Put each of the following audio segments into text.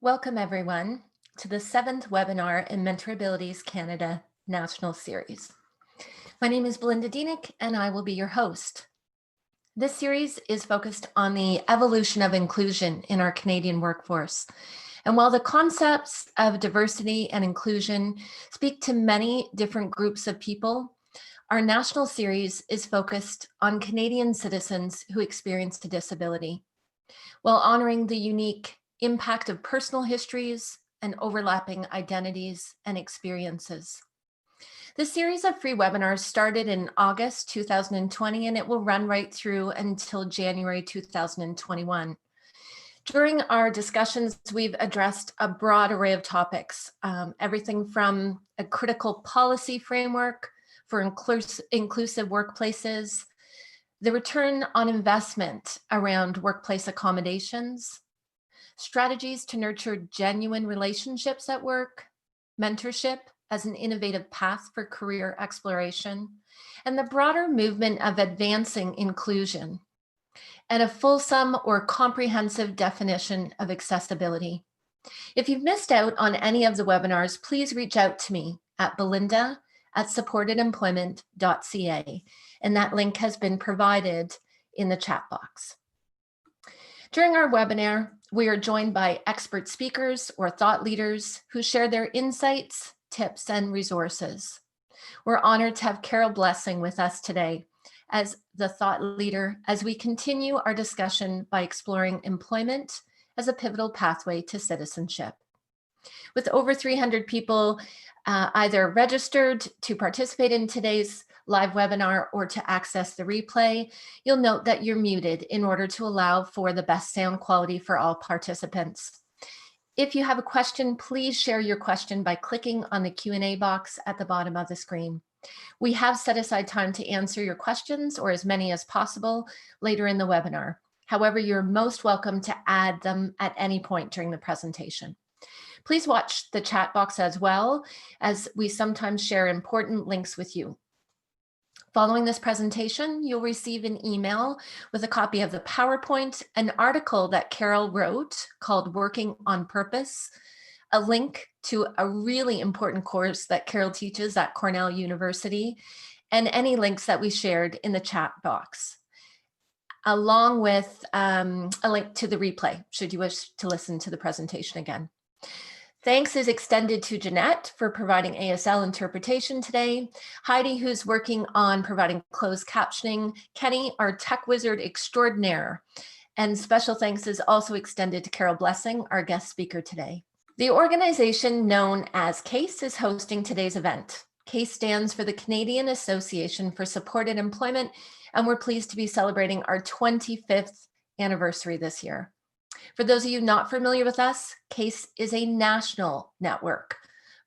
Welcome everyone to the 7th webinar in MentorAbility's Canada National Series. My name is Belinda Dienick and I will be your host. This series is focused on the evolution of inclusion in our Canadian workforce. And while the concepts of diversity and inclusion speak to many different groups of people, our national series is focused on Canadian citizens who experience a disability, while honoring the unique impact of personal histories and overlapping identities and experiences. This series of free webinars started in August 2020, and it will run right through until January 2021. During our discussions, we've addressed a broad array of topics, everything from a critical policy framework for inclusive workplaces, the return on investment around workplace accommodations, strategies to nurture genuine relationships at work, mentorship as an innovative path for career exploration, and the broader movement of advancing inclusion, and a fulsome or comprehensive definition of accessibility. If you've missed out on any of the webinars, please reach out to me at belinda@supportedemployment.ca, and that link has been provided in the chat box. During our webinar, we are joined by expert speakers or thought leaders who share their insights, tips, and resources. We're honored to have Carol Blessing with us today as the thought leader as we continue our discussion by exploring employment as a pivotal pathway to citizenship. With over 300 people either registered to participate in today's live webinar or to access the replay, you'll note that you're muted in order to allow for the best sound quality for all participants. If you have a question, please share your question by clicking on the Q&A box at the bottom of the screen. We have set aside time to answer your questions, or as many as possible, later in the webinar. However, you're most welcome to add them at any point during the presentation. Please watch the chat box as well, as we sometimes share important links with you. Following this presentation, you'll receive an email with a copy of the PowerPoint, an article that Carol wrote called Working on Purpose, a link to a really important course that Carol teaches at Cornell University, and any links that we shared in the chat box, along with a link to the replay, should you wish to listen to the presentation again. Thanks is extended to Jeanette for providing ASL interpretation today, Heidi, who's working on providing closed captioning, Kenny, our tech wizard extraordinaire, and special thanks is also extended to Carol Blessing, our guest speaker today. The organization known as CASE is hosting today's event. CASE stands for the Canadian Association for Supported Employment, and we're pleased to be celebrating our 25th anniversary this year. For those of you not familiar with us, CASE is a national network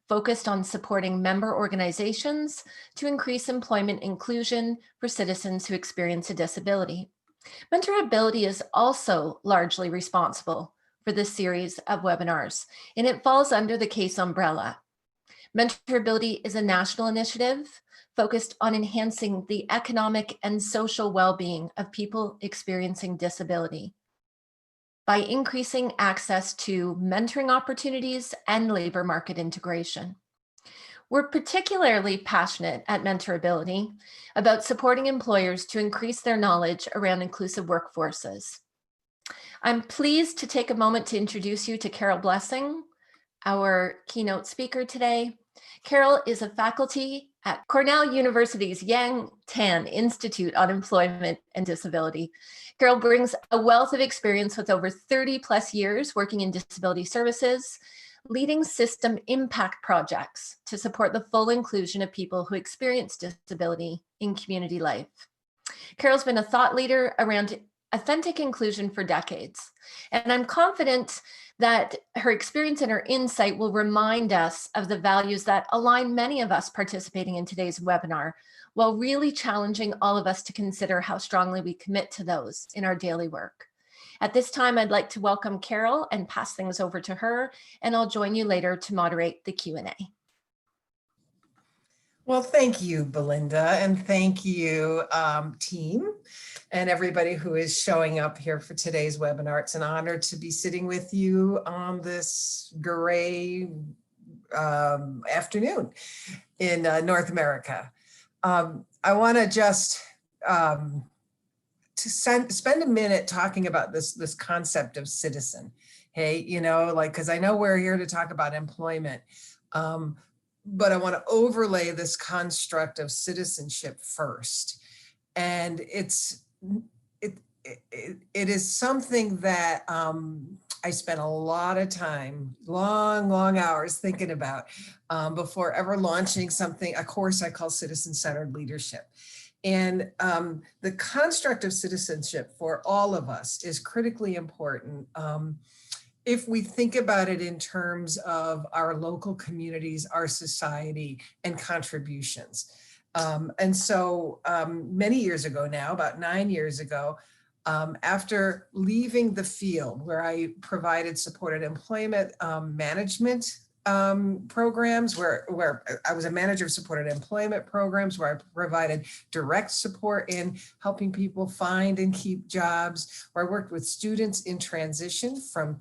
focused on supporting member organizations to increase employment inclusion for citizens who experience a disability. MentorAbility is also largely responsible for this series of webinars, and it falls under the CASE umbrella. MentorAbility is a national initiative focused on enhancing the economic and social well-being of people experiencing disability by increasing access to mentoring opportunities and labor market integration. We're particularly passionate at MentorAbility about supporting employers to increase their knowledge around inclusive workforces. I'm pleased to take a moment to introduce you to Carol Blessing, our keynote speaker today. Carol is a faculty at Cornell University's Yang Tan Institute on Employment and Disability. Carol brings a wealth of experience with over 30 plus years working in disability services, leading system impact projects to support the full inclusion of people who experience disability in community life. Carol's been a thought leader around authentic inclusion for decades, and I'm confident that her experience and her insight will remind us of the values that align many of us participating in today's webinar, while really challenging all of us to consider how strongly we commit to those in our daily work. At this time, I'd like to welcome Carol and pass things over to her, and I'll join you later to moderate the Q&A. Well, thank you, Belinda, and thank you, team, and everybody who is showing up here for today's webinar. It's an honor to be sitting with you on this gray afternoon in North America. I want to just spend a minute talking about this concept of citizen. Hey, because I know we're here to talk about employment. But I want to overlay this construct of citizenship first. And it is something that I spent a lot of time, long hours thinking about before ever launching a course I call Citizen-Centered Leadership. And the construct of citizenship for all of us is critically important. If we think about it in terms of our local communities, our society, and contributions. And so many years ago now, about 9 years ago, after leaving the field where I provided supported employment management programs, where I was a manager of supported employment programs, where I provided direct support in helping people find and keep jobs, where I worked with students in transition from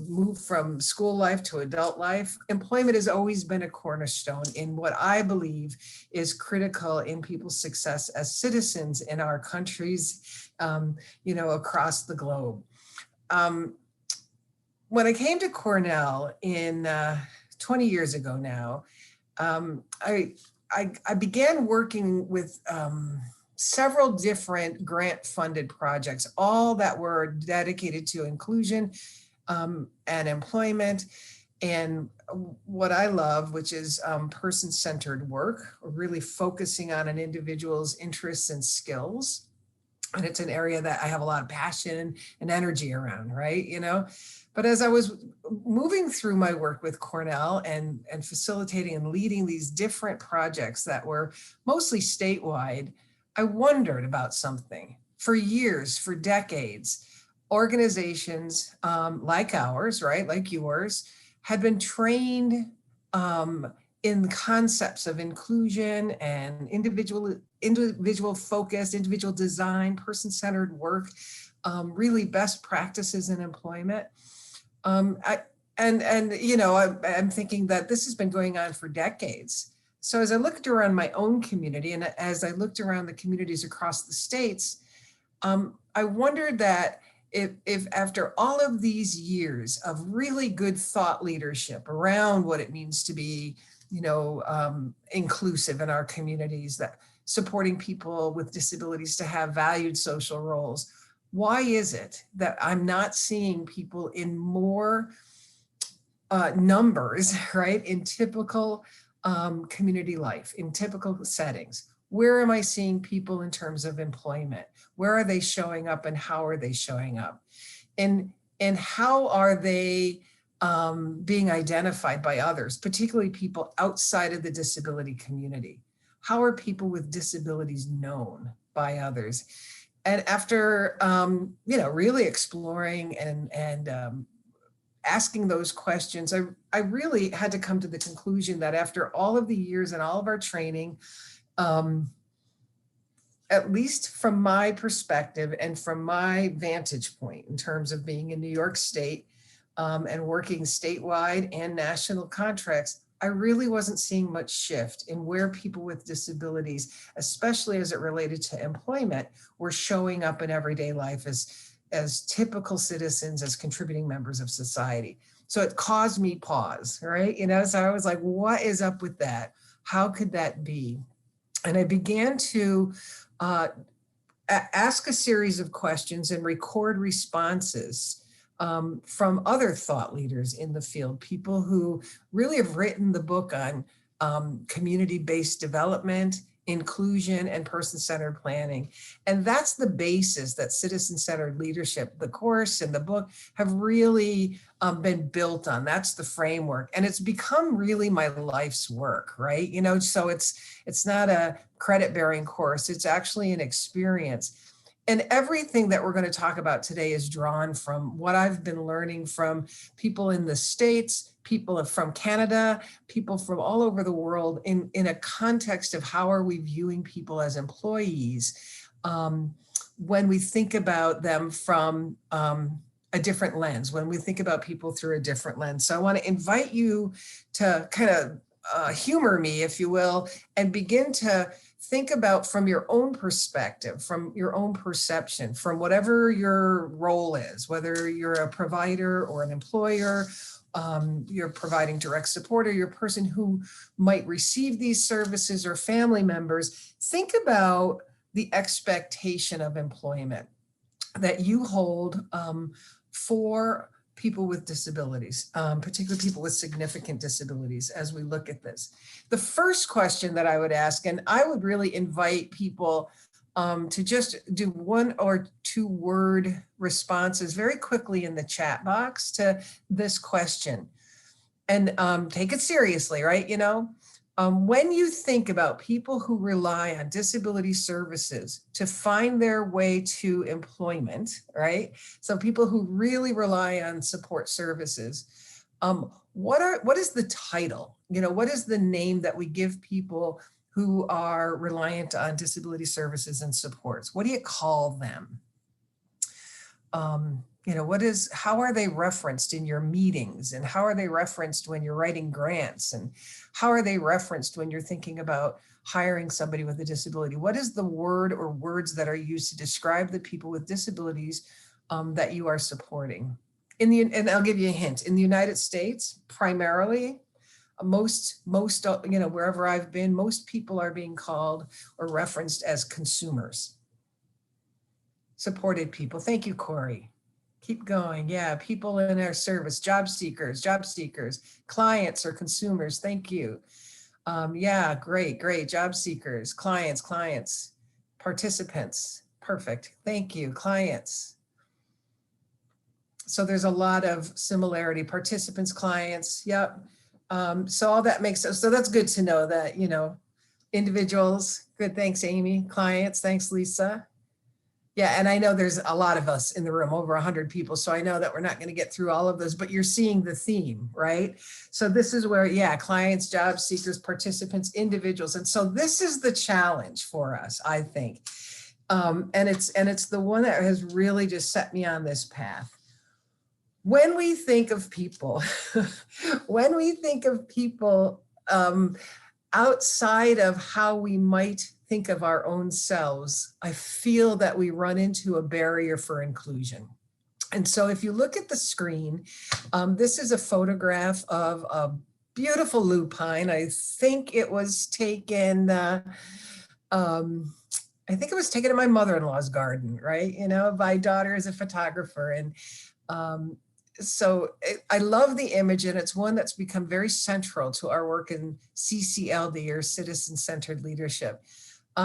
move from school life to adult life. Employment has always been a cornerstone in what I believe is critical in people's success as citizens in our countries, across the globe. When I came to Cornell in 20 years ago now, I began working with several different grant-funded projects, all that were dedicated to inclusion and employment, and what I love, which is person-centered work, really focusing on an individual's interests and skills. And it's an area that I have a lot of passion and energy around, right? But as I was moving through my work with Cornell and facilitating and leading these different projects that were mostly statewide, I wondered about something. For years, for decades, organizations like ours, right, like yours, had been trained in concepts of inclusion and individual focus, individual design, person-centered work, really best practices in employment. I'm thinking that this has been going on for decades. So as I looked around my own community and as I looked around the communities across the states, I wondered that if after all of these years of really good thought leadership around what it means to be, inclusive in our communities, that supporting people with disabilities to have valued social roles, why is it that I'm not seeing people in more numbers, right, in typical community life, in typical settings? Where am I seeing people in terms of employment? Where are they showing up and how are they showing up? And how are they being identified by others, particularly people outside of the disability community? How are people with disabilities known by others? And after, really exploring and asking those questions, I really had to come to the conclusion that after all of the years and all of our training, at least from my perspective and from my vantage point in terms of being in New York State and working statewide and national contracts, I really wasn't seeing much shift in where people with disabilities, especially as it related to employment, were showing up in everyday life as typical citizens, as contributing members of society. So it caused me pause, right? So I was like, what is up with that? How could that be? And I began to ask a series of questions and record responses from other thought leaders in the field, people who really have written the book on community-based development, inclusion, and person-centered planning. And that's the basis that citizen-centered leadership, the course and the book, have really been built on. That's the framework. And it's become really my life's work, right? So it's not a credit-bearing course. It's actually an experience. And everything that we're going to talk about today is drawn from what I've been learning from people in the States, people from Canada, people from all over the world in a context of how are we viewing people as employees when we think about them from a different lens, when we think about people through a different lens. So I want to invite you to kind of humor me, if you will, and begin to think about from your own perspective, from your own perception, from whatever your role is, whether you're a provider or an employer, you're providing direct support, or you're a person who might receive these services or family members. Think about the expectation of employment that you hold for people with disabilities, particularly people with significant disabilities, as we look at this. The first question that I would ask, and I would really invite people to just do 1 or 2 word responses very quickly in the chat box to this question, and take it seriously, right? You know, when you think about people who rely on disability services to find their way to employment, right? So people who really rely on support services, what is the title? You know, what is the name that we give people who are reliant on disability services and supports? What do you call them? You know, how are they referenced in your meetings, and how are they referenced when you're writing grants, and how are they referenced when you're thinking about hiring somebody with a disability? What is the word or words that are used to describe the people with disabilities that you are supporting? And I'll give you a hint. In the United States, primarily, most you know, wherever I've been, most people are being called or referenced as consumers. Supported people. Thank you, Corey. Keep going. Yeah, people in our service, job seekers, clients or consumers. Thank you. Yeah, great. Job seekers, clients, participants. Perfect. Thank you, clients. So there's a lot of similarity. Participants, clients. Yep. So all that makes sense. So that's good to know that, you know, individuals. Good. Thanks, Amy. Clients. Thanks, Lisa. Yeah, and I know there's a lot of us in the room, over 100 people, so I know that we're not going to get through all of those, but you're seeing the theme, right? So this is where, yeah, clients, job seekers, participants, individuals. And so this is the challenge for us, I think. And it's the one that has really just set me on this path. When we think of people, outside of how we might think of our own selves, I feel that we run into a barrier for inclusion. And so if you look at the screen, this is a photograph of a beautiful lupine. I think it was taken, in my mother-in-law's garden, right? You know, my daughter is a photographer. And so I love the image, and it's one that's become very central to our work in CCLD, or Citizen-Centered Leadership,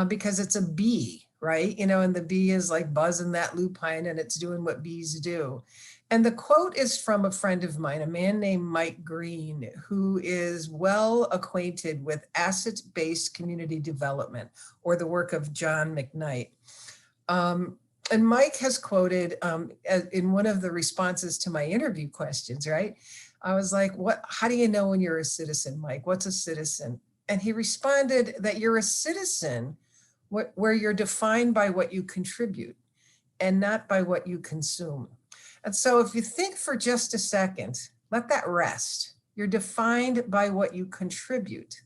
because it's a bee, right? You know, and the bee is like buzzing that lupine, and it's doing what bees do. And the quote is from a friend of mine, a man named Mike Green, who is well acquainted with asset-based community development, or the work of John McKnight. And Mike has quoted in one of the responses to my interview questions, right? I was like, how do you know when you're a citizen, Mike? What's a citizen? And he responded that you're a citizen where you're defined by what you contribute and not by what you consume. And so if you think for just a second, let that rest. You're defined by what you contribute,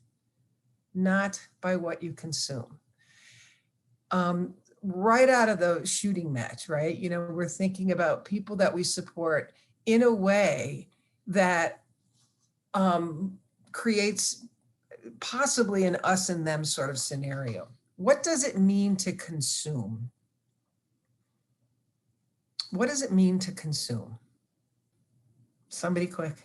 not by what you consume. Right out of the shooting match, right? You know, we're thinking about people that we support in a way that creates possibly an us and them sort of scenario. What does it mean to consume? What does it mean to consume? Somebody quick.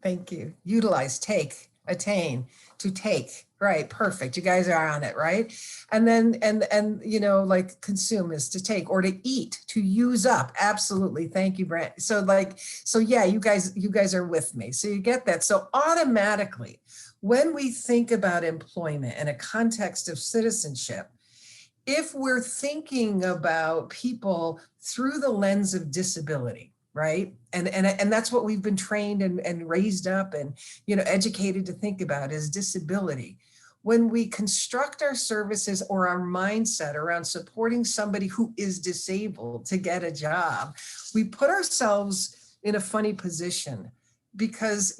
Thank you. Utilize, take, attain, to take. Right, perfect. You guys are on it, right? And then, and you know, like consume is to take, or to eat, to use up. Absolutely. Thank you, Brent. So yeah, you guys are with me. So you get that. So automatically, when we think about employment in a context of citizenship, if we're thinking about people through the lens of disability, right? And that's what we've been trained and raised up and, educated to think about is disability. When we construct our services or our mindset around supporting somebody who is disabled to get a job, we put ourselves in a funny position because,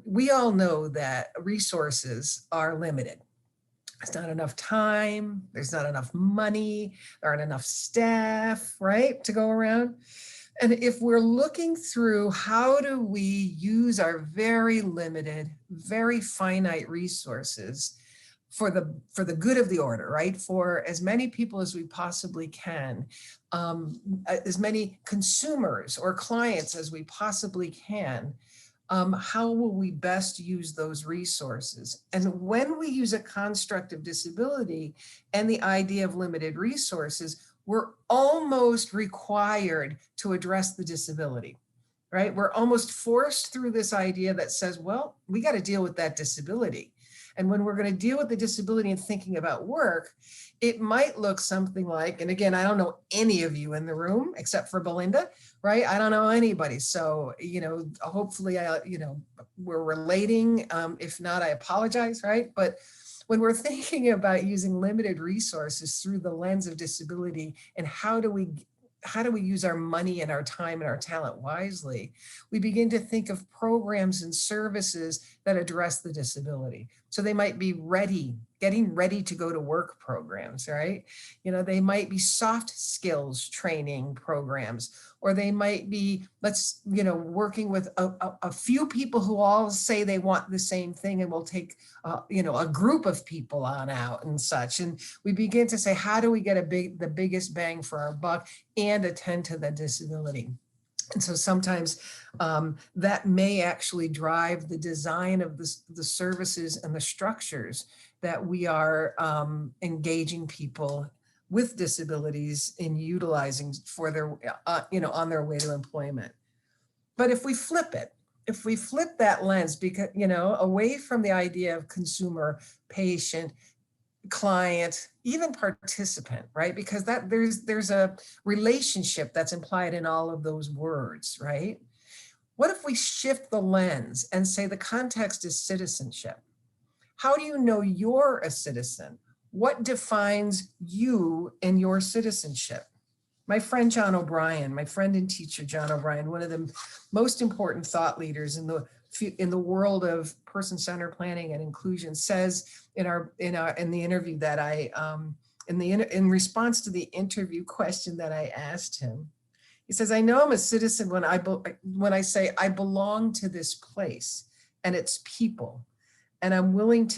we all know that resources are limited. There's not enough time, there's not enough money, there aren't enough staff, right, to go around. And if we're looking through how do we use our very limited, very finite resources for the good of the order, right? For as many people as we possibly can, as many consumers or clients as we possibly can, how will we best use those resources? And when we use a construct of disability and the idea of limited resources, we're almost required to address the disability, right? We're almost forced through this idea that says, well, we got to deal with that disability. And when we're going to deal with the disability and thinking about work, it might look something like, and again, I don't know any of you in the room except for Belinda, right? I don't know anybody. So, hopefully, we're relating. If not, I apologize, right? But when we're thinking about using limited resources through the lens of disability and how do we use our money and our time and our talent wisely, we begin to think of programs and services that address the disability. So they might be getting ready to go to work programs, right? They might be soft skills training programs, or they might be, working with a few people who all say they want the same thing and we'll take, a group of people on out and such. And we begin to say, how do we get the biggest bang for our buck and attend to the disability? And so sometimes that may actually drive the design of the services and the structures that we are engaging people with disabilities in utilizing for their, on their way to employment. But if we flip that lens, because, away from the idea of consumer, patient, client, even participant, right? Because there's a relationship that's implied in all of those words, right? What if we shift the lens and say the context is citizenship? How do you know you're a citizen? What defines you and your citizenship? My friend John O'Brien, my friend and teacher John O'Brien, one of the most important thought leaders in the world of person-centered planning and inclusion, says in the interview that in response to the interview question that I asked him, he says, I know I'm a citizen when I say I belong to this place and its people, and I'm willing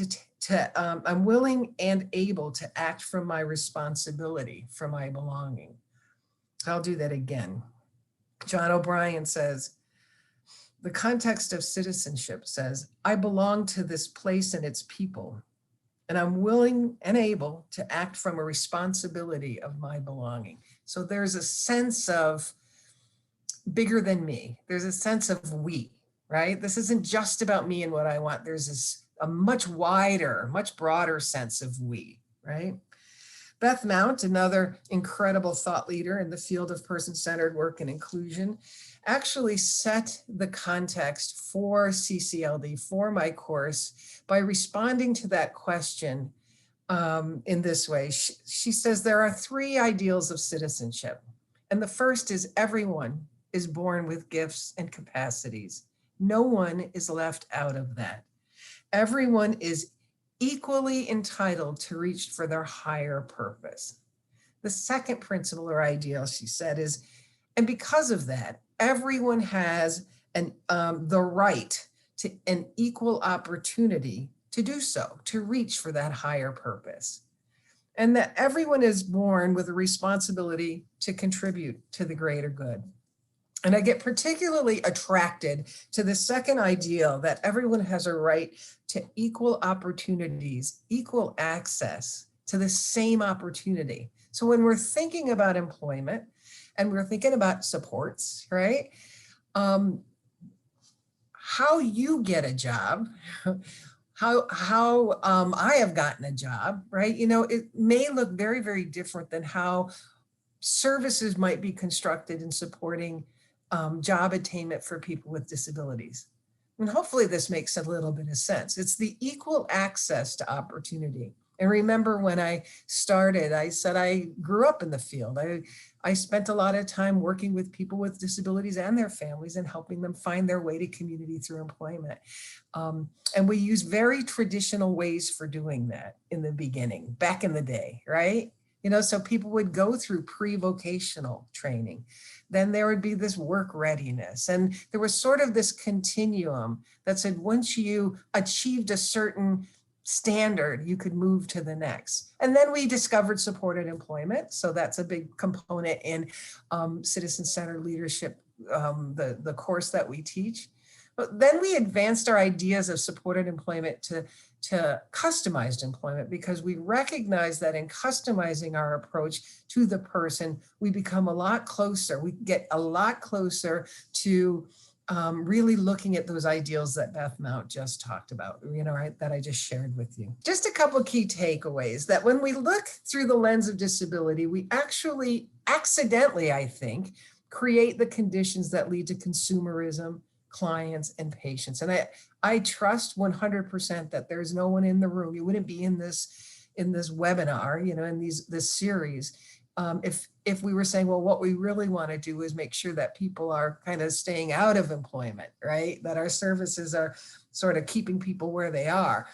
I'm willing and able to act from my responsibility for my belonging. I'll do that again. John O'Brien says, the context of citizenship says, I belong to this place and its people, and I'm willing and able to act from a responsibility of my belonging. So there's a sense of bigger than me. There's a sense of we, right? This isn't just about me and what I want. There's a much wider, much broader sense of we, right? Beth Mount, another incredible thought leader in the field of person-centered work and inclusion, actually set the context for CCLD, for my course, by responding to that question in this way. She says there are 3 ideals of citizenship. And the first is everyone is born with gifts and capacities. No one is left out of that. Everyone is equally entitled to reach for their higher purpose. The second principle or ideal, she said, is, and because of that, everyone has the right to an equal opportunity to do so, to reach for that higher purpose. And that everyone is born with a responsibility to contribute to the greater good. And I get particularly attracted to the second ideal, that everyone has a right to equal opportunities, equal access to the same opportunity. So when we're thinking about employment and we're thinking about supports, right? How you get a job, I have gotten a job, right? You know, it may look very, very different than how services might be constructed in supporting job attainment for people with disabilities. And hopefully this makes a little bit of sense. It's the equal access to opportunity. And remember when I started, I said I grew up in the field. I spent a lot of time working with people with disabilities and their families and helping them find their way to community through employment. And we use very traditional ways for doing that in the beginning, back in the day, right? You know, so people would go through pre-vocational training. Then there would be this work readiness. And there was sort of this continuum that said, once you achieved a certain standard, you could move to the next. And then we discovered supported employment. So that's a big component in citizen-centered leadership, the course that we teach. But then we advanced our ideas of supported employment to customized employment, because we recognize that in customizing our approach to the person, we become a lot closer. We get a lot closer to really looking at those ideals that Beth Mount just talked about, you know, right, that I just shared with you. Just a couple of key takeaways: that when we look through the lens of disability, we actually accidentally, I think, create the conditions that lead to consumerism, clients, and patients. And I trust 100% that there's no one in the room, you wouldn't be in this webinar, you know, in this series, if we were saying, well, what we really want to do is make sure that people are kind of staying out of employment, right? That our services are sort of keeping people where they are.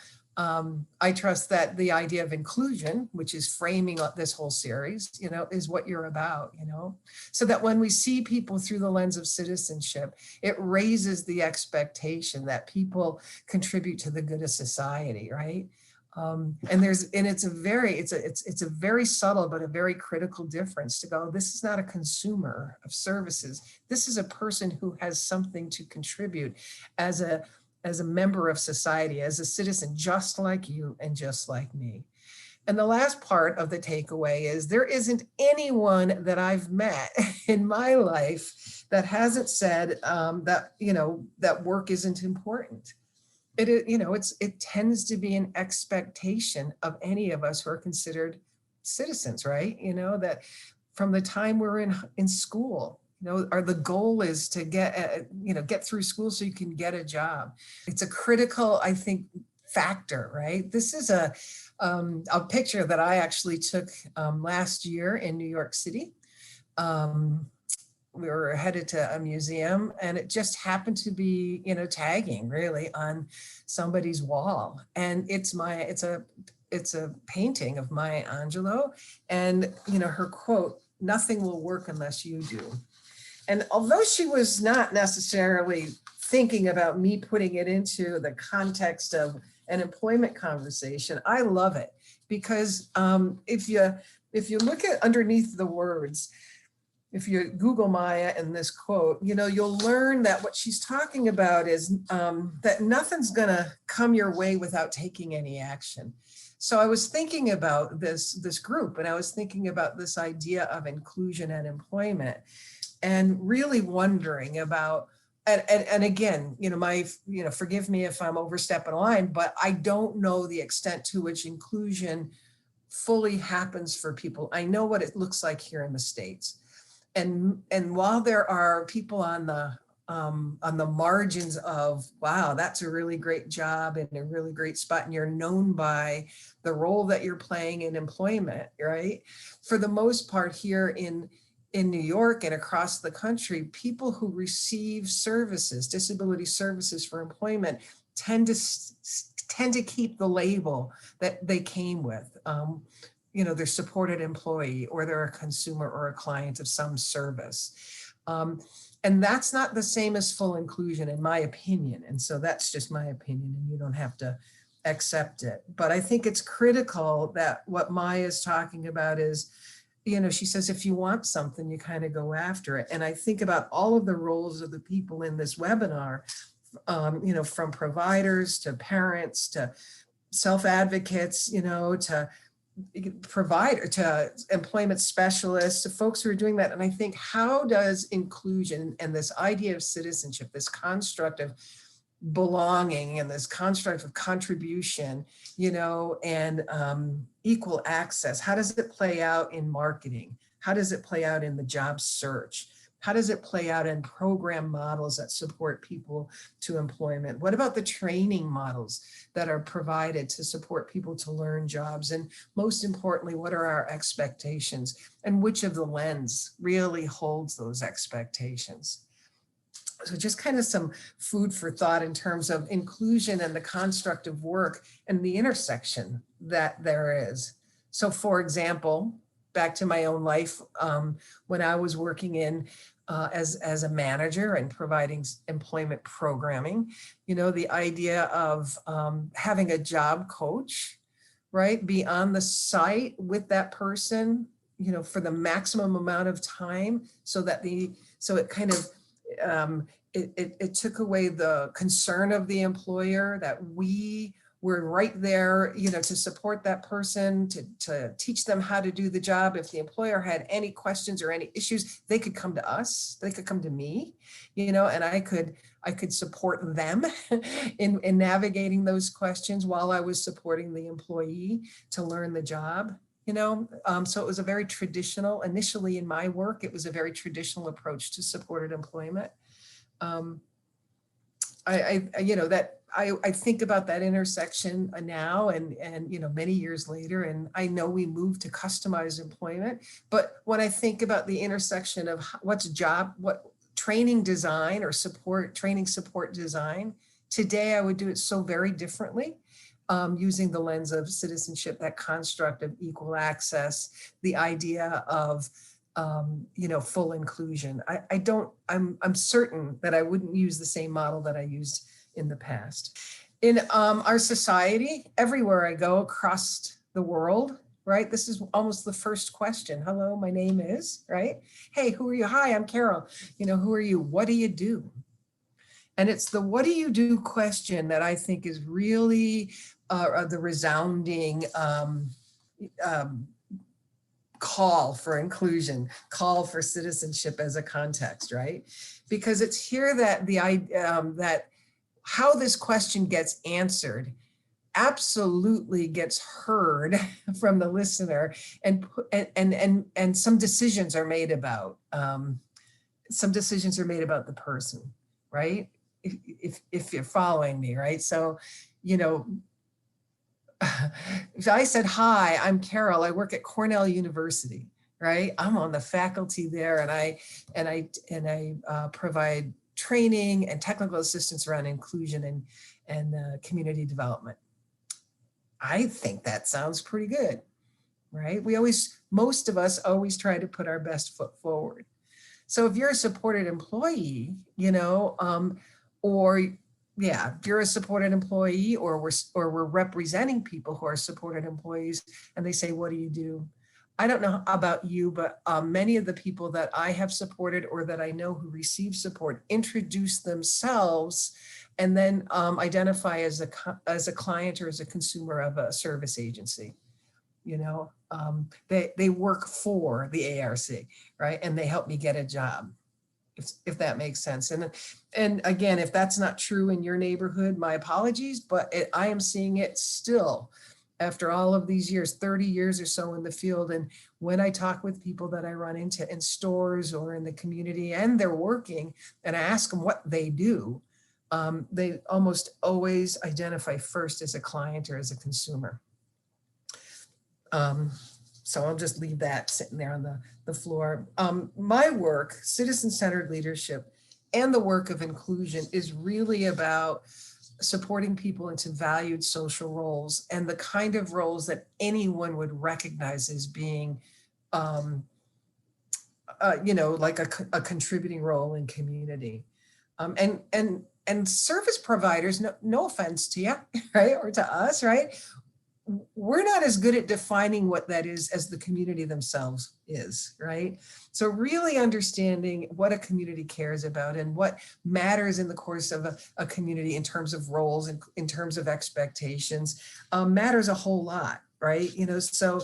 I trust that the idea of inclusion, which is framing up this whole series, you know, is what you're about, you know, so that when we see people through the lens of citizenship, it raises the expectation that people contribute to the good of society, right? And it's a very subtle but a very critical difference to go, this is not a consumer of services. This is a person who has something to contribute as a member of society, as a citizen, just like you and just like me. And the last part of the takeaway is there isn't anyone that I've met in my life that hasn't said that, you know, that work isn't important. It tends to be an expectation of any of us who are considered citizens, right? You know, that from the time we're in school, you know, the goal is to get through school so you can get a job. It's a critical, I think, factor, right? This is a picture that I actually took last year in New York City. We were headed to a museum, and it just happened to be, you know, tagging really on somebody's wall. And it's a painting of Maya Angelou, and, you know, her quote, "Nothing will work unless you do." And although she was not necessarily thinking about me putting it into the context of an employment conversation, I love it, because if you look at underneath the words, if you Google Maya and this quote, you know, you'll learn that what she's talking about is that nothing's gonna come your way without taking any action. So I was thinking about this group, and I was thinking about this idea of inclusion and employment, and really wondering about, and again, you know, forgive me if I'm overstepping a line, but I don't know the extent to which inclusion fully happens for people. I know what it looks like here in the States. And while there are people on the margins of, wow, that's a really great job and a really great spot, and you're known by the role that you're playing in employment, right? For the most part here in New York and across the country, people who receive services, disability services for employment, tend to keep the label that they came with. You know, they're supported employee, or they're a consumer or a client of some service. And that's not the same as full inclusion, in my opinion. And so that's just my opinion, and you don't have to accept it. But I think it's critical that what Maya is talking about is, you know, she says, if you want something, you kind of go after it. And I think about all of the roles of the people in this webinar, you know, from providers to parents to self-advocates, you know, to provider, to employment specialists, to folks who are doing that. And I think, how does inclusion and this idea of citizenship, this construct of belonging and this construct of contribution, you know, and equal access. How does it play out in marketing? How does it play out in the job search? How does it play out in program models that support people to employment? What about the training models that are provided to support people to learn jobs? And most importantly, what are our expectations? And which of the lens really holds those expectations? So just kind of some food for thought in terms of inclusion and the construct of work and the intersection that there is. So for example, back to my own life, when I was working in as a manager and providing employment programming, you know, the idea of having a job coach, right, be on the site with that person, you know, for the maximum amount of time, so that it kind of it took away the concern of the employer, that we were right there, you know, to support that person, to teach them how to do the job. If the employer had any questions or any issues, they could come to us, they could come to me, you know, and I could support them in navigating those questions while I was supporting the employee to learn the job. You know, so it was a very traditional, initially in my work, it was a very traditional approach to supported employment. I think about that intersection now and you know, many years later, and I know we moved to customized employment, but when I think about the intersection of what training design or training support design, today I would do it so very differently. Using the lens of citizenship, that construct of equal access, the idea of you know, full inclusion. I'm certain that I wouldn't use the same model that I used in the past. In our society, everywhere I go across the world, right? This is almost the first question. Hello, my name is, right? Hey, who are you? Hi, I'm Carol. You know, who are you? What do you do? And it's the what do you do question that I think is really the resounding call for inclusion, call for citizenship as a context, right? Because it's here that that how this question gets answered absolutely gets heard from the listener, and some decisions are made about the person, right? If you're following me, right? So, you know, if I said, hi, I'm Carol, I work at Cornell University, right? I'm on the faculty there, and I provide training and technical assistance around inclusion and community development. I think that sounds pretty good, right? Most of us always try to put our best foot forward. So if you're a supported employee, you know, if you're a supported employee, or we're representing people who are supported employees, and they say, what do you do? I don't know about you, but many of the people that I have supported or that I know who receive support introduce themselves and then identify as a client or as a consumer of a service agency. You know, they work for the ARC, right? And they help me get a job, if that makes sense. And again, if that's not true in your neighborhood, my apologies, but I am seeing it still after all of these years, 30 years or so in the field. And when I talk with people that I run into in stores or in the community, and they're working, and I ask them what they do, they almost always identify first as a client or as a consumer. So I'll just leave that sitting there on the floor. My work, citizen-centered leadership, and the work of inclusion is really about supporting people into valued social roles, and the kind of roles that anyone would recognize as being, you know, like a contributing role in community. And service providers, no offense to you, right, or to us, right? We're not as good at defining what that is as the community themselves is, right? So really understanding what a community cares about and what matters in the course of a community in terms of roles and in terms of expectations matters a whole lot, right? You know, so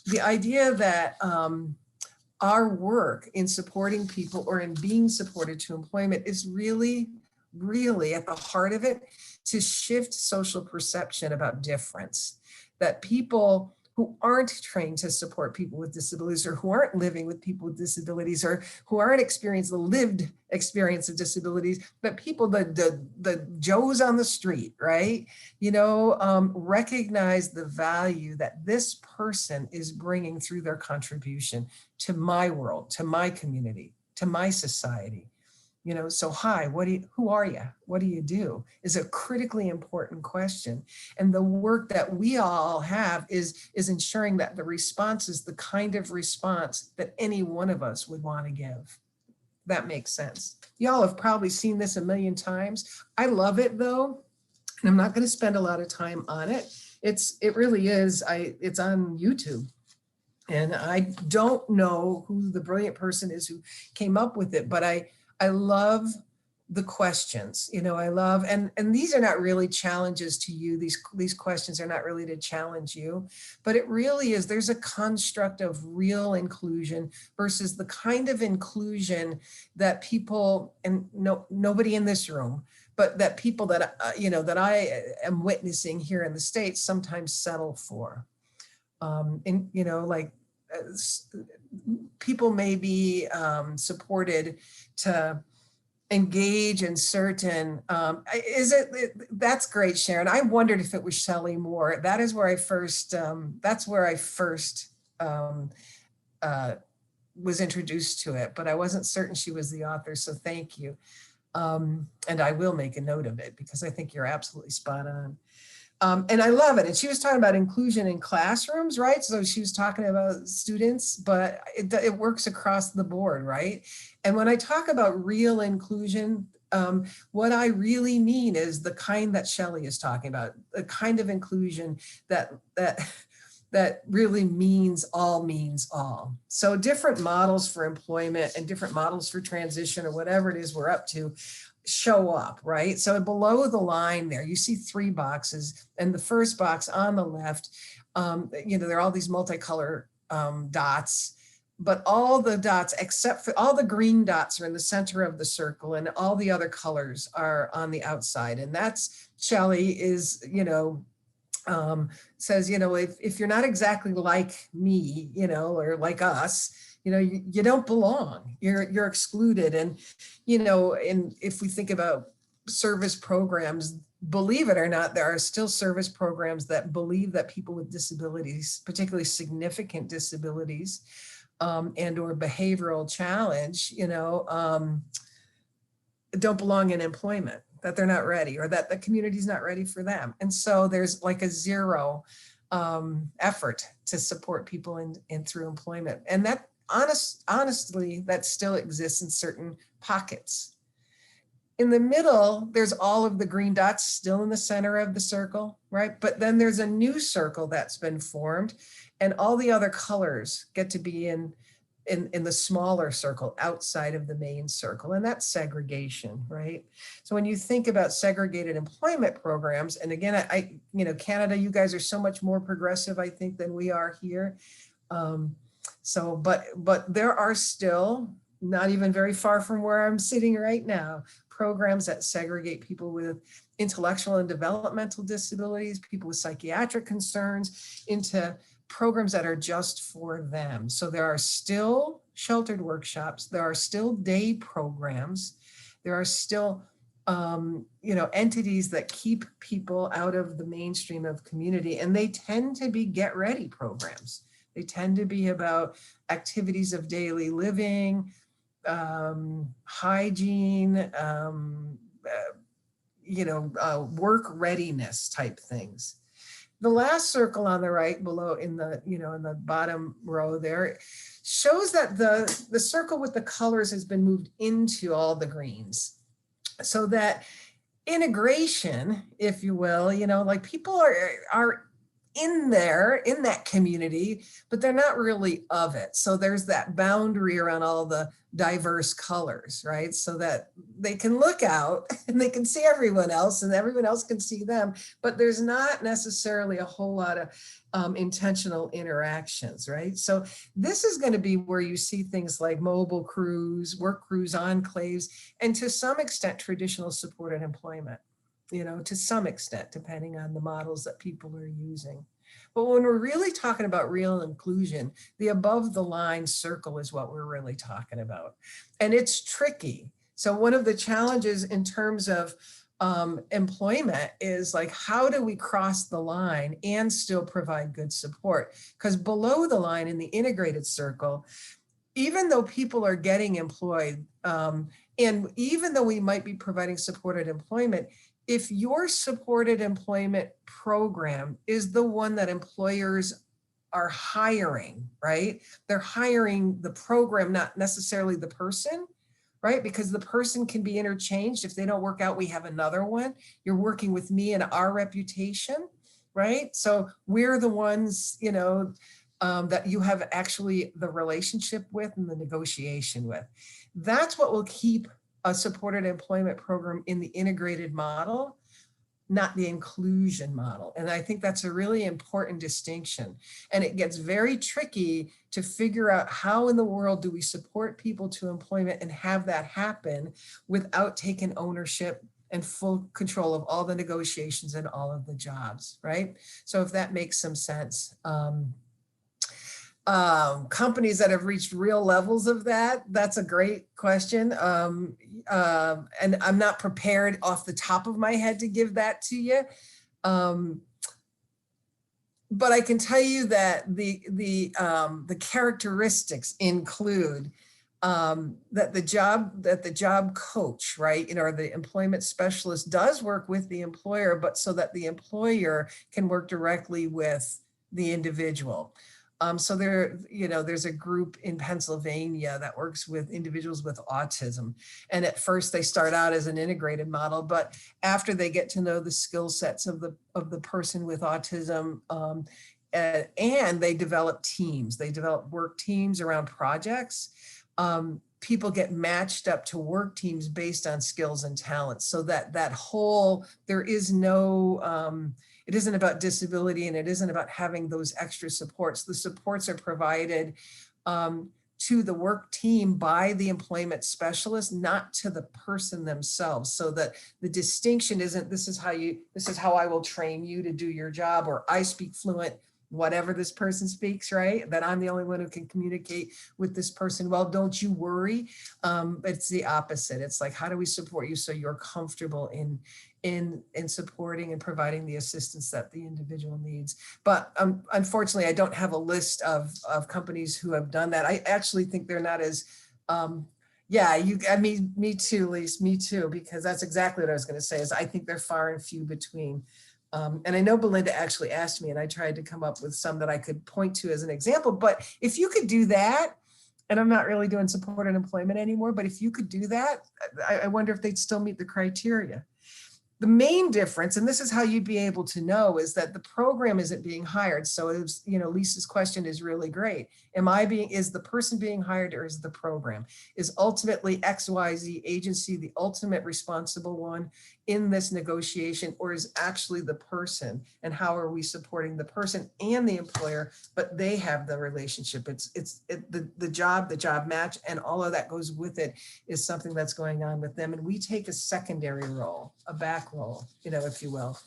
the idea that our work in supporting people or in being supported to employment is really really at the heart of it to shift social perception about difference, that people who aren't trained to support people with disabilities, or who aren't living with people with disabilities, or who aren't experiencing the lived experience of disabilities, but people, the Joes on the street, right? Recognize the value that this person is bringing through their contribution to my world, to my community, to my society. So hi, who are you? What do you do? Is a critically important question. And the work that we all have is ensuring that the response is the kind of response that any one of us would want to give. That makes sense. Y'all have probably seen this a million times. I love it though, and I'm not going to spend a lot of time on it. It really is. It's on YouTube. And I don't know who the brilliant person is who came up with it, but I love the questions, I love, and these are not really challenges to you. These questions are not really to challenge you, but it really is, there's a construct of real inclusion versus the kind of inclusion that people, and nobody in this room, but that people that, that I am witnessing here in the States sometimes settle for. People may be supported to engage in certain, that's great, Sharon. I wondered if it was Shelley Moore. That is where I first, was introduced to it, but I wasn't certain she was the author, so thank you. And I will make a note of it because I think you're absolutely spot on. And I love it. And she was talking about inclusion in classrooms, right? So she was talking about students, but it works across the board, right? And when I talk about real inclusion, what I really mean is the kind that Shelley is talking about, the kind of inclusion that really means all. So different models for employment and different models for transition or whatever it is we're up to show up, right? So below the line there, you see 3 boxes, and the first box on the left, there are all these multicolor dots, but all the dots, except for all the green dots, are in the center of the circle, and all the other colors are on the outside. And that's, Shelley is, says, if you're not exactly like me, or like us, you don't belong, you're excluded. And, and if we think about service programs, believe it or not, there are still service programs that believe that people with disabilities, particularly significant disabilities, and or behavioral challenge, don't belong in employment, that they're not ready, or that the community's not ready for them. And so there's like a zero effort to support people in through employment. And that honestly, that still exists in certain pockets. In the middle, there's all of the green dots still in the center of the circle, right? But then there's a new circle that's been formed, and all the other colors get to be in the smaller circle outside of the main circle, and that's segregation, right? So when you think about segregated employment programs, and again, I Canada, you guys are so much more progressive, I think, than we are here. But there are still, not even very far from where I'm sitting right now, programs that segregate people with intellectual and developmental disabilities, people with psychiatric concerns, into programs that are just for them. So there are still sheltered workshops, there are still day programs, there are still entities that keep people out of the mainstream of community, and they tend to be get ready programs. They tend to be about activities of daily living, hygiene, work readiness type things. The last circle on the right below in the bottom row there shows that the circle with the colors has been moved into all the greens, so that integration, if you will, like people are in there, in that community, but they're not really of it. So there's that boundary around all the diverse colors, right? So that they can look out and they can see everyone else and everyone else can see them, but there's not necessarily a whole lot of intentional interactions, right? So this is going to be where you see things like mobile crews, work crews, enclaves, and to some extent, traditional supported employment, you know, to some extent, depending on the models that people are using. But when we're really talking about real inclusion, the above the line circle is what we're really talking about. And it's tricky. So one of the challenges in terms of employment is like, how do we cross the line and still provide good support? Because below the line in the integrated circle, even though people are getting employed, and even though we might be providing supported employment, if your supported employment program is the one that employers are hiring, right? They're hiring the program, not necessarily the person, right? Because the person can be interchanged. If they don't work out, we have another one. You're working with me and our reputation, right? So we're the ones, you know, that you have actually the relationship with and the negotiation with. That's what will keep a supported employment program in the integrated model, not the inclusion model. And I think that's a really important distinction. And it gets very tricky to figure out how in the world do we support people to employment and have that happen without taking ownership and full control of all the negotiations and all of the jobs, right? So if that makes some sense. Companies that have reached real levels of that, that's a great question. And I'm not prepared off the top of my head to give that to you. But I can tell you that the characteristics include that the job coach, right, you know, or the employment specialist does work with the employer, but so that the employer can work directly with the individual. So there, you know, there's a group in Pennsylvania that works with individuals with autism. And at first they start out as an integrated model, but after they get to know the skill sets of the person with autism, and they develop teams, they develop work teams around projects. People get matched up to work teams based on skills and talents. So that whole, there is no, it isn't about disability and it isn't about having those extra supports. The supports are provided to the work team by the employment specialist, not to the person themselves. So that the distinction isn't, this is how I will train you to do your job, or I speak fluent whatever this person speaks, right? That I'm the only one who can communicate with this person. Well, don't you worry. It's the opposite. It's like, how do we support you so you're comfortable in supporting and providing the assistance that the individual needs. But unfortunately, I don't have a list of companies who have done that. I actually think they're not as, me too, Lise, me too, because that's exactly what I was going to say, is I think they're far and few between. And I know Belinda actually asked me, and I tried to come up with some that I could point to as an example, but if you could do that, and I'm not really doing supported employment anymore, but if you could do that, I wonder if they'd still meet the criteria. The main difference, and this is how you'd be able to know, is that the program isn't being hired. So it was, you know, Lisa's question is really great. Is the person being hired, or is the program? Is ultimately XYZ agency the ultimate responsible one in this negotiation, or is actually the person? And how are we supporting the person and the employer, but they have the relationship? The job match, and all of that goes with it is something that's going on with them. And we take a secondary role, a back role, you know, if you will.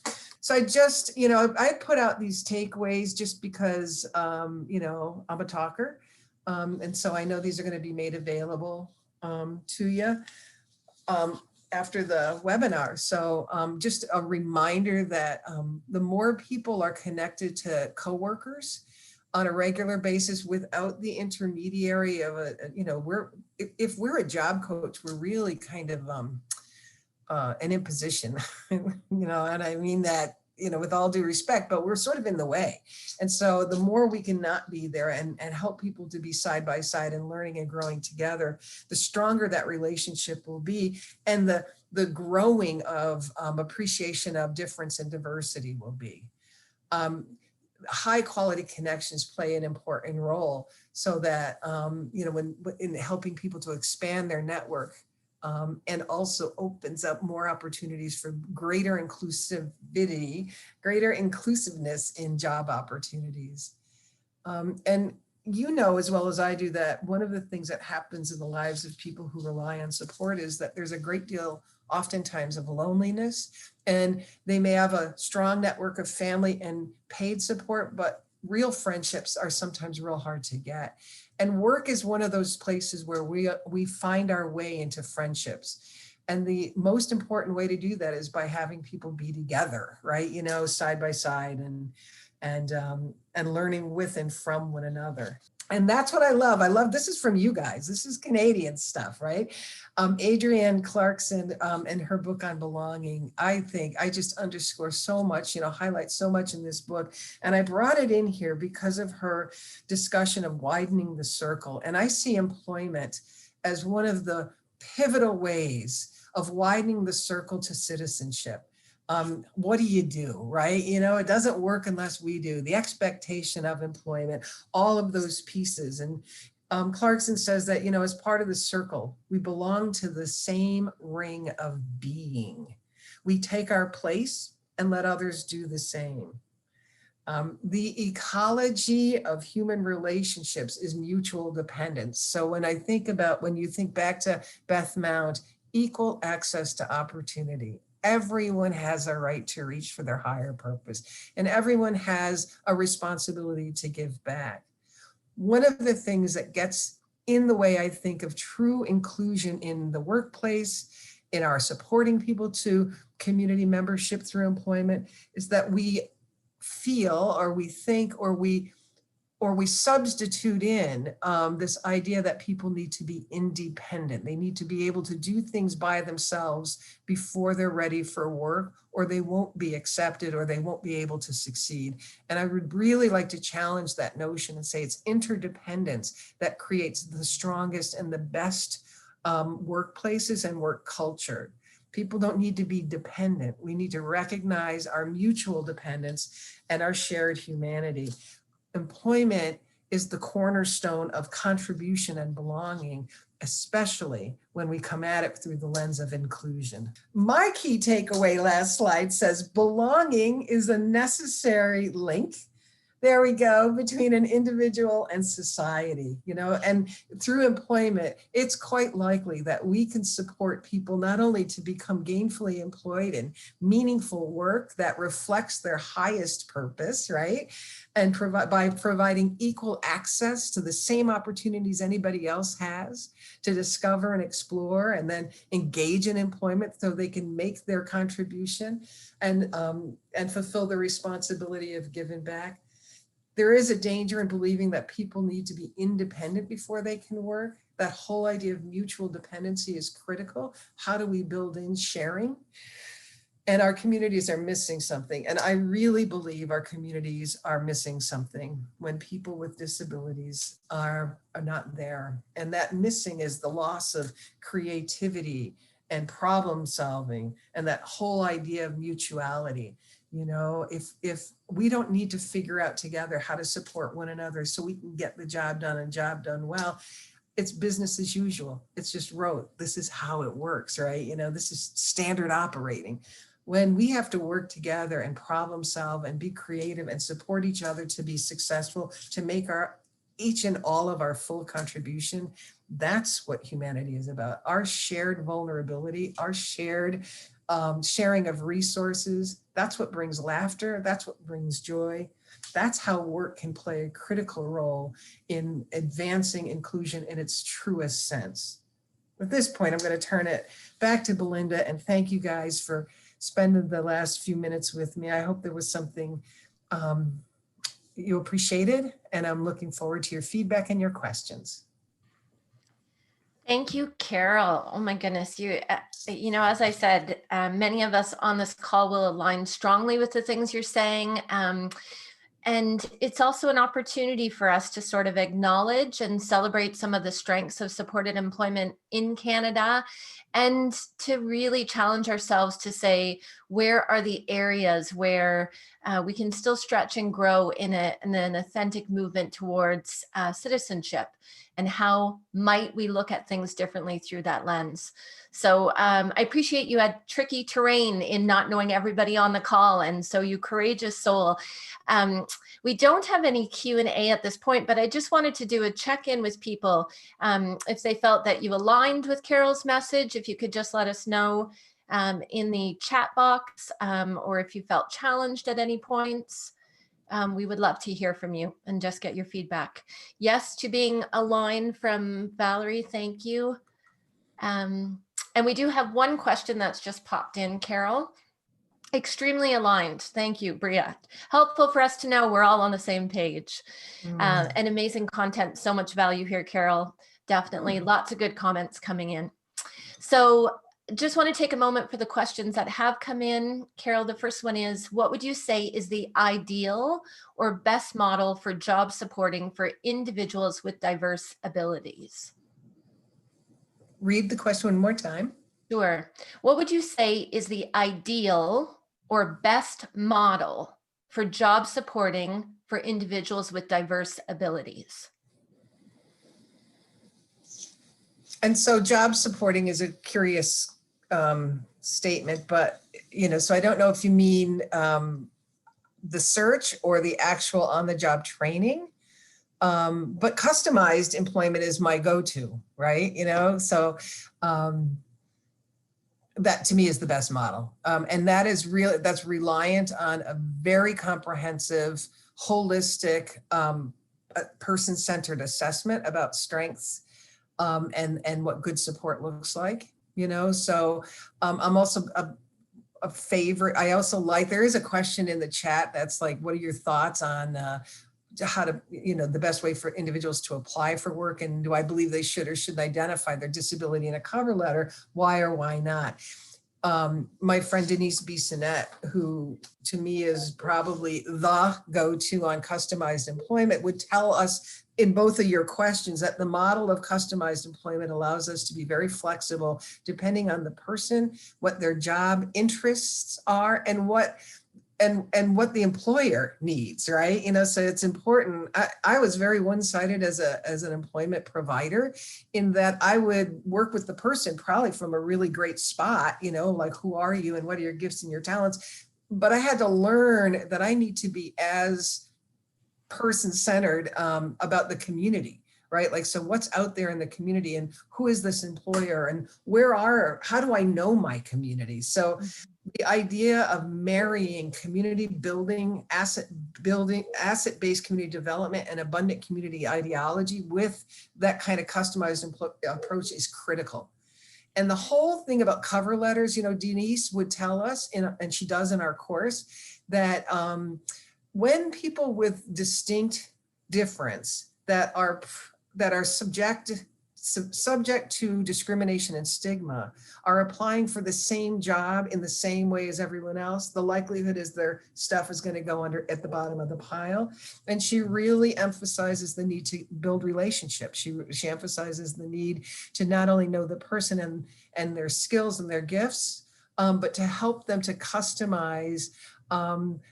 So I just, you know, I put out these takeaways just because, you know, I'm a talker. And so I know these are going to be made available to you after the webinar. So just a reminder that the more people are connected to coworkers on a regular basis without the intermediary of you know, if we're a job coach, we're really kind of an imposition, you know, and I mean that, you know, with all due respect, but we're sort of in the way. And so the more we can not be there and help people to be side by side and learning and growing together, the stronger that relationship will be. And the growing of appreciation of difference and diversity will be. high quality connections play an important role, so that, when in helping people to expand their network, and also opens up more opportunities for greater inclusiveness in job opportunities. And as well as I do, that one of the things that happens in the lives of people who rely on support is that there's a great deal, oftentimes, of loneliness, and they may have a strong network of family and paid support, but real friendships are sometimes real hard to get. And work is one of those places where we find our way into friendships. And the most important way to do that is by having people be together, right? Side by side, and learning with and from one another. And that's what I love. This is from you guys. This is Canadian stuff, right? Adrienne Clarkson, in her book on belonging, I think I just underscore so much, highlight so much in this book. And I brought it in here because of her discussion of widening the circle. And I see employment as one of the pivotal ways of widening the circle to citizenship. What do you do, right? It doesn't work unless we do. The expectation of employment, all of those pieces. And Clarkson says that, as part of the circle, we belong to the same ring of being. We take our place and let others do the same. The ecology of human relationships is mutual dependence. So when you think back to Beth Mount, equal access to opportunity. Everyone has a right to reach for their higher purpose, and everyone has a responsibility to give back. One of the things that gets in the way, I think, of true inclusion in the workplace, in our supporting people to community membership through employment, is that we feel, or we think, or we substitute in this idea that people need to be independent. They need to be able to do things by themselves before they're ready for work, or they won't be accepted, or they won't be able to succeed. And I would really like to challenge that notion and say it's interdependence that creates the strongest and the best workplaces and work culture. People don't need to be dependent. We need to recognize our mutual dependence and our shared humanity. Employment is the cornerstone of contribution and belonging, especially when we come at it through the lens of inclusion. My key takeaway, last slide, says belonging is a necessary link. There we go, between an individual and society, and through employment, it's quite likely that we can support people not only to become gainfully employed in meaningful work that reflects their highest purpose, right? And by providing equal access to the same opportunities anybody else has to discover and explore, and then engage in employment so they can make their contribution and fulfill the responsibility of giving back. There is a danger in believing that people need to be independent before they can work. That whole idea of mutual dependency is critical. How do we build in sharing? And our communities are missing something. And I really believe our communities are missing something when people with disabilities are not there. And that missing is the loss of creativity and problem solving, and that whole idea of mutuality. If we don't need to figure out together how to support one another so we can get the job done and job done well, it's business as usual. It's just rote. This is how it works, right? This is standard operating. When we have to work together and problem solve and be creative and support each other to be successful, to make each and all of our full contribution, that's what humanity is about. Our shared vulnerability, our shared sharing of resources, that's what brings laughter, that's what brings joy. That's how work can play a critical role in advancing inclusion in its truest sense. At this point, I'm going to turn it back to Belinda, and thank you guys for spending the last few minutes with me. I hope there was something you appreciated, and I'm looking forward to your feedback and your questions. Thank you, Carol. Oh my goodness, as I said, many of us on this call will align strongly with the things you're saying. And it's also an opportunity for us to sort of acknowledge and celebrate some of the strengths of supported employment in Canada, and to really challenge ourselves to say, where are the areas where we can still stretch and grow in an authentic movement towards citizenship, and how might we look at things differently through that lens. So I appreciate you had tricky terrain in not knowing everybody on the call, and so you courageous soul. We don't have any Q&A at this point, but I just wanted to do a check-in with people. If they felt that you aligned with Carol's message, if you could just let us know in the chat box, or if you felt challenged at any points. We would love to hear from you and just get your feedback. Yes to being aligned from Valerie, thank you. And we do have one question that's just popped in, Carol. Extremely aligned. Thank you, Bria. Helpful for us to know we're all on the same page. And amazing content. So much value here, Carol. Definitely lots of good comments coming in. So just want to take a moment for the questions that have come in. Carol, the first one is, what would you say is the ideal or best model for job supporting for individuals with diverse abilities? Read the question one more time. Sure. What would you say is the ideal or best model for job supporting for individuals with diverse abilities? And so job supporting is a curious statement, but, so I don't know if you mean the search or the actual on-the-job training. But customized employment is my go-to, right? So that to me is the best model. And that's reliant on a very comprehensive, holistic, person-centered assessment about strengths and what good support looks like, So I'm also a favorite. I also there is a question in the chat that's like, what are your thoughts on how to, the best way for individuals to apply for work, and do I believe they should or shouldn't identify their disability in a cover letter? Why or why not? My friend Denise Bissonnette, who to me is probably the go-to on customized employment, would tell us in both of your questions that the model of customized employment allows us to be very flexible depending on the person, what their job interests are, and what the employer needs, right? So it's important. I was very one-sided as an employment provider, in that I would work with the person probably from a really great spot, like, who are you and what are your gifts and your talents? But I had to learn that I need to be as person-centered about the community, right? Like, so what's out there in the community, and who is this employer, and how do I know my community? So the idea of marrying community building, asset-based community development, and abundant community ideology with that kind of customized approach is critical. And the whole thing about cover letters, Denise would tell us, and she does in our course, that when people with distinct difference that are subject to discrimination and stigma are applying for the same job in the same way as everyone else, the likelihood is their stuff is going to go at the bottom of the pile. And she really emphasizes the need to build relationships. She emphasizes the need to not only know the person and their skills and their gifts, but to help them to customize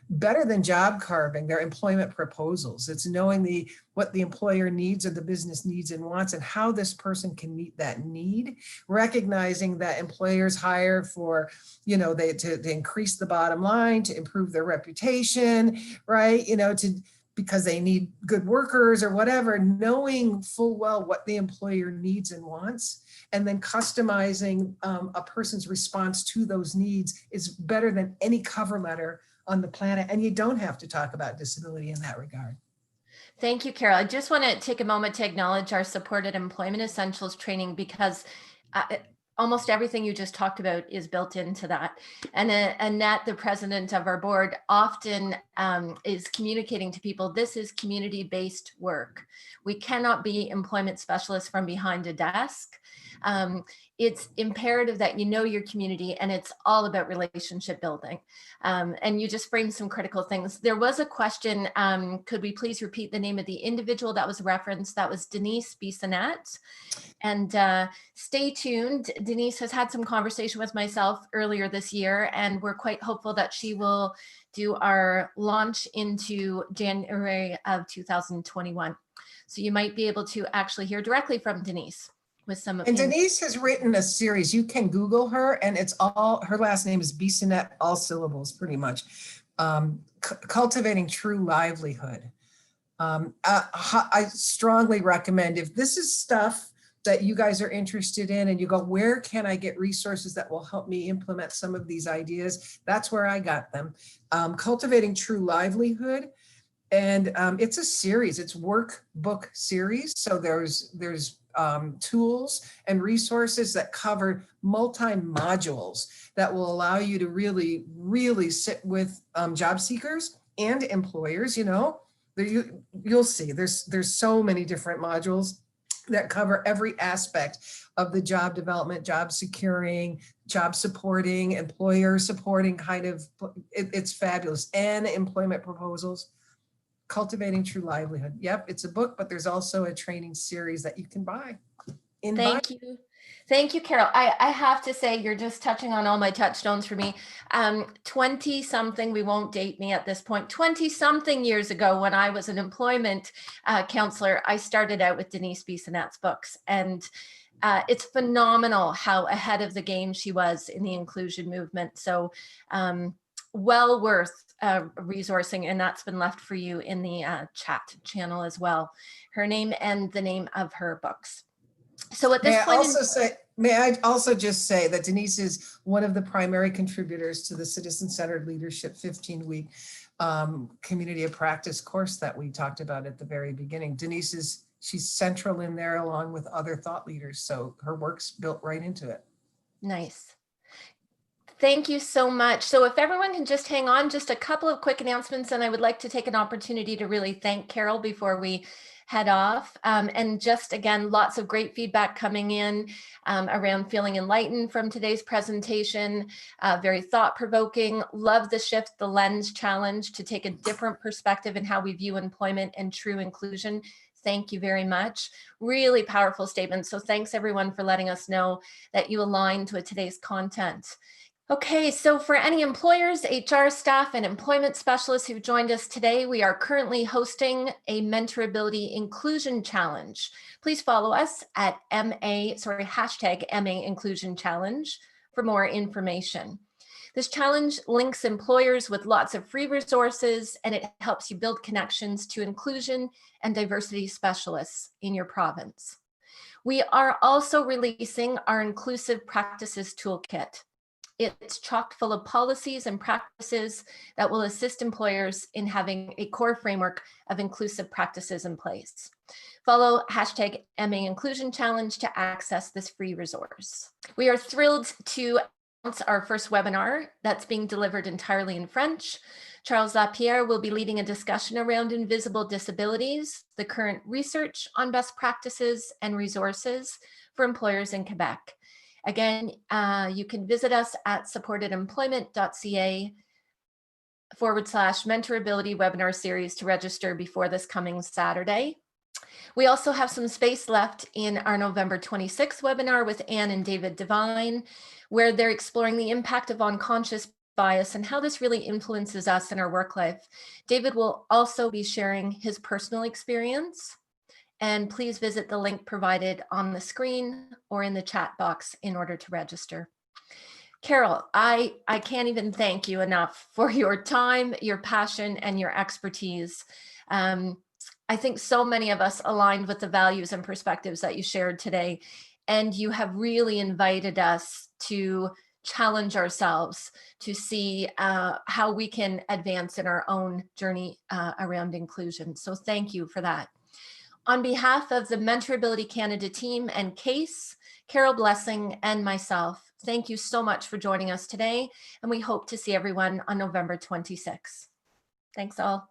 better than job carving their employment proposals. It's knowing what the employer needs or the business needs and wants, and how this person can meet that need, recognizing that employers hire for, to increase the bottom line, to improve their reputation, right? Because they need good workers or whatever, knowing full well what the employer needs and wants, and then customizing a person's response to those needs is better than any cover letter on the planet. And you don't have to talk about disability in that regard. Thank you, Carol. I just want to take a moment to acknowledge our supported employment essentials training, because almost everything you just talked about is built into that. And Annette, the president of our board, often is communicating to people, this is community-based work. We cannot be employment specialists from behind a desk. it's imperative that you know your community, and it's all about relationship building. And you just framed some critical things. There was a question, could we please repeat the name of the individual that was referenced? That was Denise Bissonnette. And stay tuned. Denise has had some conversation with myself earlier this year, and we're quite hopeful that she will do our launch into January of 2021. So you might be able to actually hear directly from Denise with some And Denise has written a series. You can Google her, and it's all, her last name is Bissonnette, all syllables pretty much. Cultivating True Livelihood. I strongly recommend, if this is stuff that you guys are interested in and you go, where can I get resources that will help me implement some of these ideas? That's where I got them. Cultivating True Livelihood. And it's a series, it's workbook series. So there's tools and resources that cover multi-modules that will allow you to really, really sit with job seekers and employers. You know, you'll see there's so many different modules that cover every aspect of the job development, job securing, job supporting, employer supporting kind of, it's fabulous. And employment proposals. Cultivating True Livelihood. Yep, it's a book, but there's also a training series that you can buy. Thank you. Thank you, Carol. I have to say, you're just touching on all my touchstones for me. 20 something, we won't date me at this point, 20 something years ago, when I was an employment counselor, I started out with Denise Bissonnette's books. And it's phenomenal how ahead of the game she was in the inclusion movement. So well worth resourcing, and that's been left for you in the chat channel as well. Her name and the name of her books. So at this point, may I also just say that Denise is one of the primary contributors to the Citizen-Centered Leadership 15-week community of practice course that we talked about at the very beginning. Denise she's central in there along with other thought leaders. So her work's built right into it. Nice. Thank you so much. So if everyone can just hang on, just a couple of quick announcements, and I would like to take an opportunity to really thank Carol before we head off. And just again, lots of great feedback coming in around feeling enlightened from today's presentation, very thought-provoking. Love the Shift the Lens challenge to take a different perspective in how we view employment and true inclusion. Thank you very much. Really powerful statement. So thanks everyone for letting us know that you aligned with today's content. Okay, so for any employers, HR staff, and employment specialists who've joined us today, we are currently hosting a MentorAbility Inclusion Challenge. Please follow us at hashtag MA Inclusion Challenge for more information. This challenge links employers with lots of free resources, and it helps you build connections to inclusion and diversity specialists in your province. We are also releasing our Inclusive Practices Toolkit. It's chock full of policies and practices that will assist employers in having a core framework of inclusive practices in place. Follow hashtag MA Inclusion Challenge to access this free resource. We are thrilled to announce our first webinar that's being delivered entirely in French. Charles Lapierre will be leading a discussion around invisible disabilities, the current research on best practices and resources for employers in Quebec. Again, you can visit us at supportedemployment.ca/MentorAbility webinar series to register before this coming Saturday. We also have some space left in our November 26th webinar with Anne and David Devine, where they're exploring the impact of unconscious bias and how this really influences us in our work life. David will also be sharing his personal experience. And please visit the link provided on the screen or in the chat box in order to register. Carol, I can't even thank you enough for your time, your passion, and your expertise. I think so many of us aligned with the values and perspectives that you shared today, and you have really invited us to challenge ourselves to see how we can advance in our own journey around inclusion. So thank you for that. On behalf of the MentorAbility Canada team and CASE, Carol Blessing, and myself, thank you so much for joining us today, and we hope to see everyone on November 26th. Thanks all.